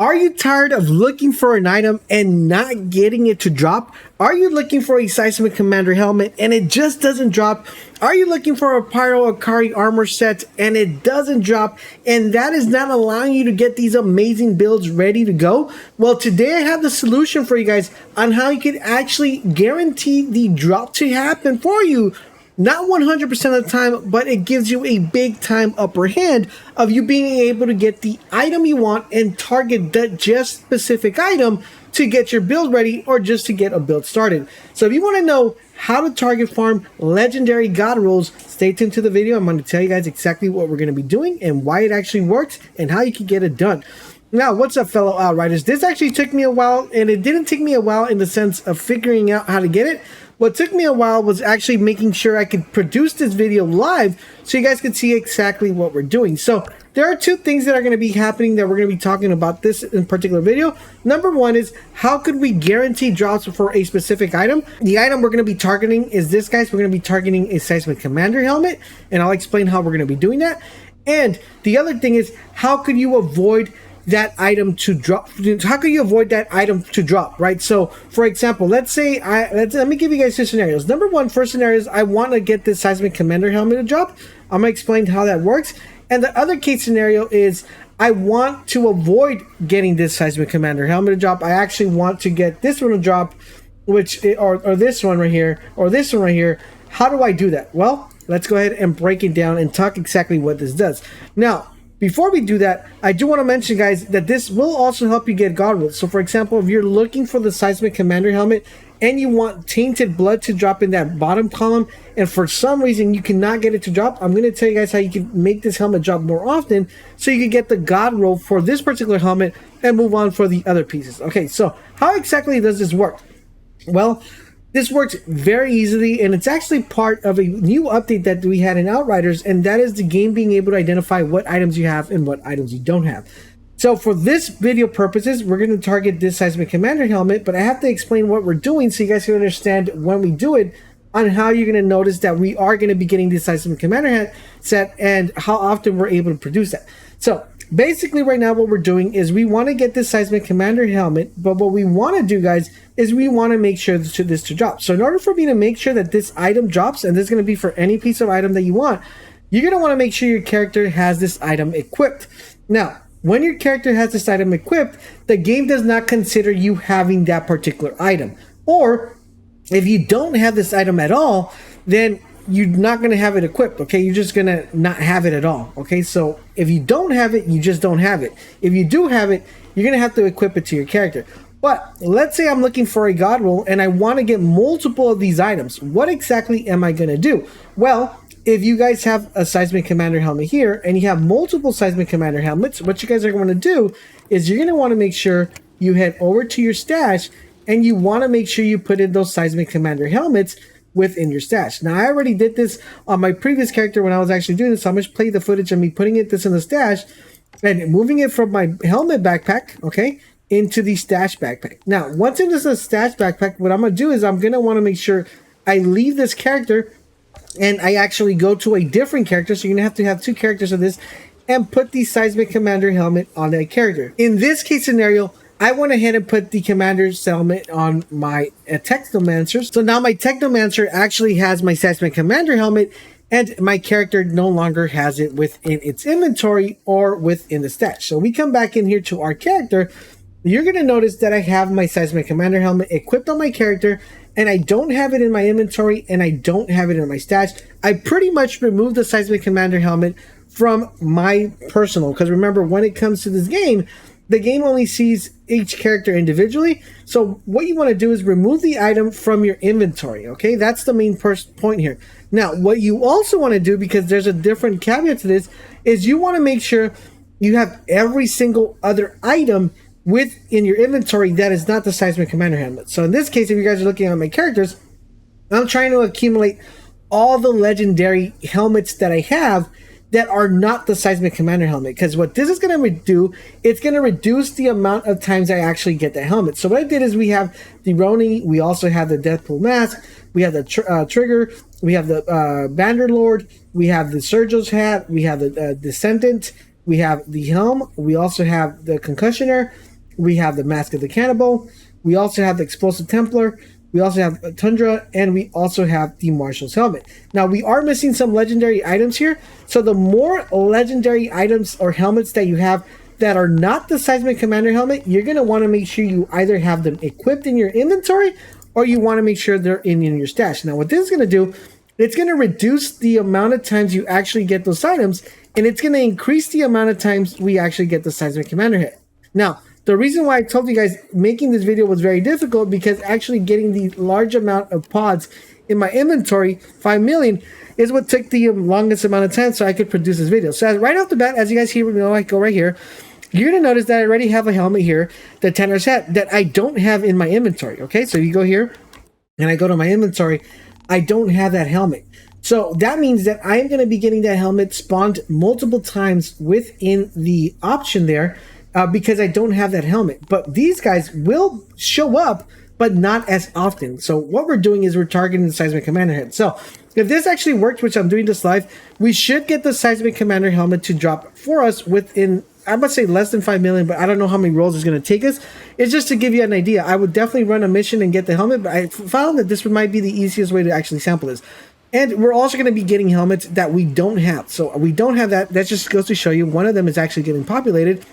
Are you tired of looking for an item and not getting it to drop? Are you looking for a Seismic Commander helmet and it just doesn't drop? Are you looking for a Pyro Akari armor set and it doesn't drop, and that is not allowing you to get these amazing builds ready to go? Well, today I have the solution for you guys on how you can actually guarantee the drop to happen for you. Not 100% of the time, but it gives you a big time upper hand of you being able to get the item you want and target that just specific item to get your build ready or just to get a build started. So if you want to know how to target farm legendary god rolls, stay tuned to the video. I'm going to tell you guys exactly what we're going to be doing and why it actually works and how you can get it done. Now, what's up, fellow Outriders? This actually took me a while, and it didn't take me a while in the sense of figuring out how to get it. What took me a while was actually making sure I could produce this video live so you guys could see exactly what we're doing. So there are two things that are going to be happening that we're going to be talking about this in particular video. Number one is how could we guarantee drops for a specific item? The item we're going to be targeting is this, guys. We're going to be targeting a Seismic Commander helmet, and I'll explain how we're going to be doing that. And the other thing is, how could you avoid that item to drop? How can you avoid that item to drop, right? So for example, let's say let me give you guys two scenarios. Number one, first scenario is I want to get this Seismic Commander helmet to drop. I'm gonna explain how that works. And the other case scenario is I want to avoid getting this Seismic Commander helmet to drop. I actually want to get this one to drop, which or this one right here, or this one right here. How do I do that? Well, let's go ahead and break it down and talk exactly what this does. Now, before we do that, I do want to mention, guys, that this will also help you get god rolls. So for example, if you're looking for the Seismic Commander helmet and you want Tainted Blood to drop in that bottom column, and for some reason you cannot get it to drop, I'm going to tell you guys how you can make this helmet drop more often so you can get the god roll for this particular helmet and move on for the other pieces. Okay, so how exactly does this work? Well, this works very easily, and it's actually part of a new update that we had in Outriders, and that is the game being able to identify what items you have and what items you don't have. So for this video purposes, we're going to target this Seismic Commander helmet, but I have to explain what we're doing so you guys can understand when we do it on how you're going to notice that we are going to be getting this Seismic Commander set and how often we're able to produce that. So basically right now what we're doing is we want to get this Seismic Commander helmet, but what we want to do, guys, is we want to make sure this to drop. So in order for me to make sure that this item drops, and this is going to be for any piece of item that you want, you're going to want to make sure your character has this item equipped. Now, when your character has this item equipped, the game does not consider you having that particular item. Or if you don't have this item at all, then you're not going to have it equipped, okay? You're just going to not have it at all, okay? So if you don't have it, you just don't have it. If you do have it, you're going to have to equip it to your character. But let's say I'm looking for a god roll and I want to get multiple of these items. What exactly am I going to do? Well, if you guys have a Seismic Commander helmet here and you have multiple Seismic Commander helmets, what you guys are going to do is you're going to want to make sure you head over to your stash and you want to make sure you put in those Seismic Commander helmets within your stash. Now, I already did this on my previous character when I was actually doing this, so I'm going to play the footage of me putting this in the stash and moving it from my helmet backpack, okay, into the stash backpack. Now, once it is a stash backpack, what I'm going to do is I'm going to want to make sure I leave this character and I actually go to a different character. So you're going to have two characters of this and put the Seismic Commander helmet on that character. In this case scenario, I went ahead and put the Commander's helmet on my Technomancer. So now my Technomancer actually has my Seismic Commander helmet, and my character no longer has it within its inventory or within the stash. So we come back in here to our character. You're going to notice that I have my Seismic Commander helmet equipped on my character, and I don't have it in my inventory, and I don't have it in my stash. I pretty much removed the Seismic Commander helmet from my personal, because remember, when it comes to this game, the game only sees each character individually. So what you want to do is remove the item from your inventory, okay? That's the main point here. Now, what you also want to do, because there's a different caveat to this, is you want to make sure you have every single other item within your inventory that is not the Seismic Commander helmet. So in this case, if you guys are looking at my characters, I'm trying to accumulate all the legendary helmets that I have that are not the Seismic Commander helmet, because what this is going to do, it's going to reduce the amount of times I actually get the helmet. So what I did is we have the Ronin, we also have the Deathpool mask, we have the Trigger, we have the Bannerlord, we have the Sergio's hat, we have the Descendant, we have the helm, we also have the Concussioner, We have the Mask of the Cannibal. We also have the Explosive Templar. We also have a Tundra, and we also have the Marshal's Helmet. Now, we are missing some legendary items here. So the more legendary items or helmets that you have that are not the Seismic Commander helmet, you're going to want to make sure you either have them equipped in your inventory or you want to make sure they're in your stash. Now, what this is going to do, it's going to reduce the amount of times you actually get those items, and it's going to increase the amount of times we actually get the Seismic Commander hit. Now, the reason why I told you guys making this video was very difficult because actually getting the large amount of pods in my inventory, 5 million, is what took the longest amount of time so I could produce this video. So right off the bat, as you guys hear, I go right here, you're going to notice that I already have a helmet here, the Tanner's Hat, that I don't have in my inventory. Okay, so you go here and I go to my inventory, I don't have that helmet. So that means that I am going to be getting that helmet spawned multiple times within the option there because I don't have that helmet. But these guys will show up, but not as often. So what we're doing is we're targeting the Seismic Commander head. So if this actually works, which I'm doing this live, we should get the Seismic Commander helmet to drop for us within, I must say, less than 5 million, but I don't know how many rolls it's going to take us. It's just to give you an idea. I would definitely run a mission and get the helmet, but I found that this might be the easiest way to actually sample this. And we're also going to be getting helmets that we don't have. So we don't have that. That just goes to show you one of them is actually getting populated.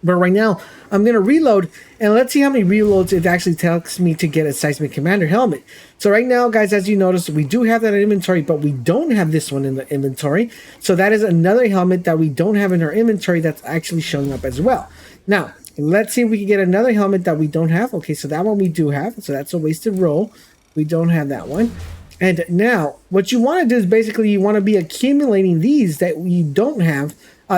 But right now, I'm going to reload, and let's see how many reloads it actually takes me to get a Seismic Commander helmet. So right now, guys, as you notice, we do have that in inventory, but we don't have this one in the inventory. So that is another helmet that we don't have in our inventory that's actually showing up as well. Now, let's see if we can get another helmet that we don't have. Okay, so that one we do have. So that's a wasted roll. We don't have that one. And now, what you want to do is basically you want to be accumulating these that you don't have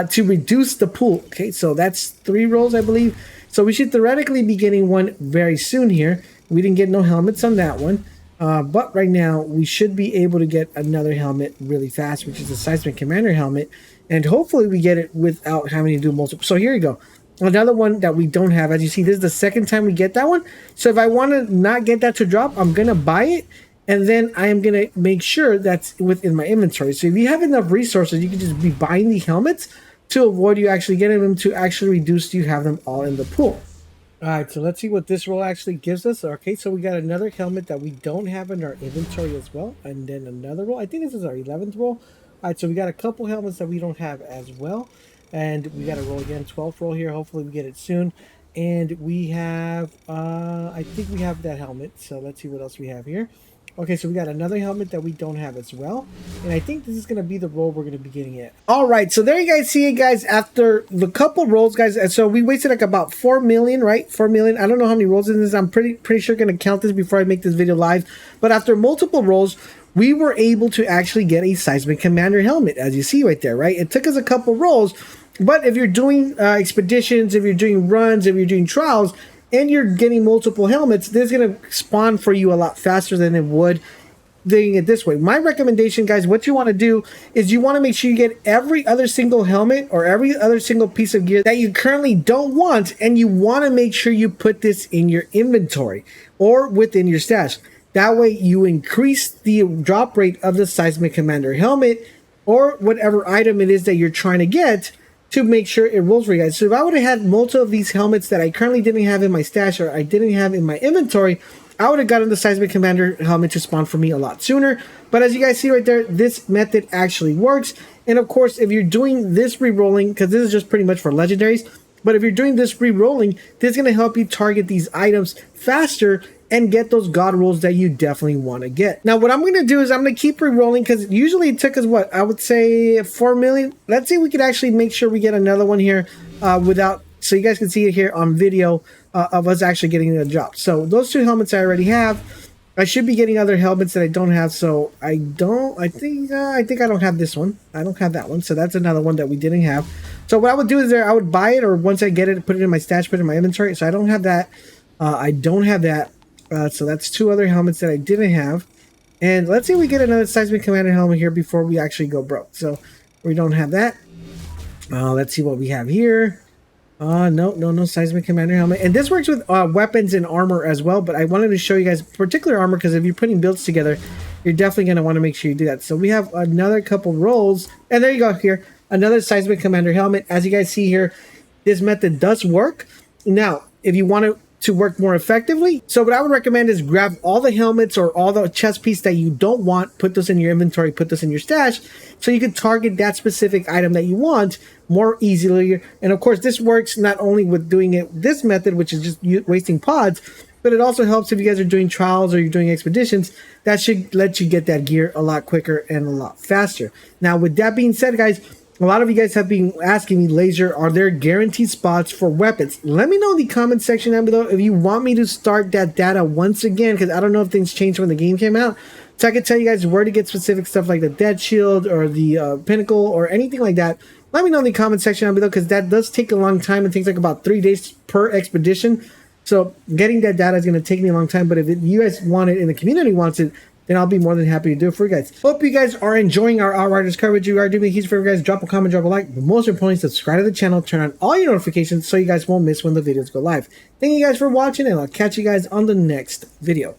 to reduce the pool. Okay, so that's 3 rolls, I believe. So we should theoretically be getting one very soon here. We didn't get no helmets on that one. But right now, we should be able to get another helmet really fast, which is the Seismic Commander helmet. And hopefully we get it without having to do multiple. So here you go. Another one that we don't have. As you see, this is the second time we get that one. So if I want to not get that to drop, I'm going to buy it. And then I am going to make sure that's within my inventory. So if you have enough resources, you can just be buying the helmets to avoid you actually getting them to actually reduce you have them all in the pool. All right, so let's see what this roll actually gives us. Okay, so we got another helmet that we don't have in our inventory as well. And then another roll. I think this is our 11th roll. All right, so we got a couple helmets that we don't have as well. And we got to roll again, 12th roll here. Hopefully we get it soon. And we have, I think we have that helmet. So let's see what else we have here. Okay, so we got another helmet that we don't have as well. And I think this is going to be the roll we're going to be getting it. All right, so there you guys see it, guys. After the couple rolls, guys, and so we wasted like about 4 million, right? 4 million. I don't know how many rolls in this. I'm pretty sure going to count this before I make this video live. But after multiple rolls, we were able to actually get a Seismic Commander helmet, as you see right there, right? It took us a couple rolls. But if you're doing expeditions, if you're doing runs, if you're doing trials, and you're getting multiple helmets, this is going to spawn for you a lot faster than it would doing it this way. My recommendation, guys, what you want to do is you want to make sure you get every other single helmet or every other single piece of gear that you currently don't want, and you want to make sure you put this in your inventory or within your stash. That way you increase the drop rate of the Seismic Commander helmet or whatever item it is that you're trying to get, to make sure it rolls for you guys. So if I would have had multiple of these helmets that I currently didn't have in my stash or I didn't have in my inventory, I would have gotten the Seismic Commander helmet to spawn for me a lot sooner. But as you guys see right there, this method actually works. And of course, if you're doing this re-rolling, because this is just pretty much for legendaries, but if you're doing this re-rolling, this is going to help you target these items faster and get those god rolls that you definitely want to get. Now, what I'm going to do is I'm going to keep re-rolling because usually it took us, what, I would say 4 million. Let's see if we could actually make sure we get another one here without, so you guys can see it here on video of us actually getting a drop. So those 2 helmets I already have. I should be getting other helmets that I don't have, so I think I don't have this one. I don't have that one, so that's another one that we didn't have. So what I would do is I would buy it, or once I get it, put it in my stash, put it in my inventory. So I don't have that. I don't have that. So that's 2 other helmets that I didn't have. And let's see if we get another Seismic Commander helmet here before we actually go broke. So we don't have that. Let's see what we have here. No Seismic Commander helmet. And this works with weapons and armor as well. But I wanted to show you guys particular armor because if you're putting builds together, you're definitely going to want to make sure you do that. So we have another couple rolls. And there you go here. Another Seismic Commander helmet. As you guys see here, this method does work. Now, if you want it to work more effectively. So what I would recommend is grab all the helmets or all the chest piece that you don't want, put those in your inventory, put this in your stash, so you can target that specific item that you want more easily. And of course, this works not only with doing it this method, which is just wasting pods, but it also helps if you guys are doing trials or you're doing expeditions. That should let you get that gear a lot quicker and a lot faster. Now, with that being said, guys, a lot of you guys have been asking me, Laser, are there guaranteed spots for weapons? Let me know in the comment section down below if you want me to start that data once again, because I don't know if things changed when the game came out. So I can tell you guys where to get specific stuff like the Dead Shield or the Pinnacle or anything like that. Let me know in the comment section down below, because that does take a long time. It takes like about 3 days per expedition. So getting that data is going to take me a long time. But if you guys want it and the community wants it, then I'll be more than happy to do it for you guys. Hope you guys are enjoying our Outriders coverage. You are doing a huge favor, guys. Drop a comment, drop a like. But most importantly, subscribe to the channel. Turn on all your notifications so you guys won't miss when the videos go live. Thank you guys for watching, and I'll catch you guys on the next video.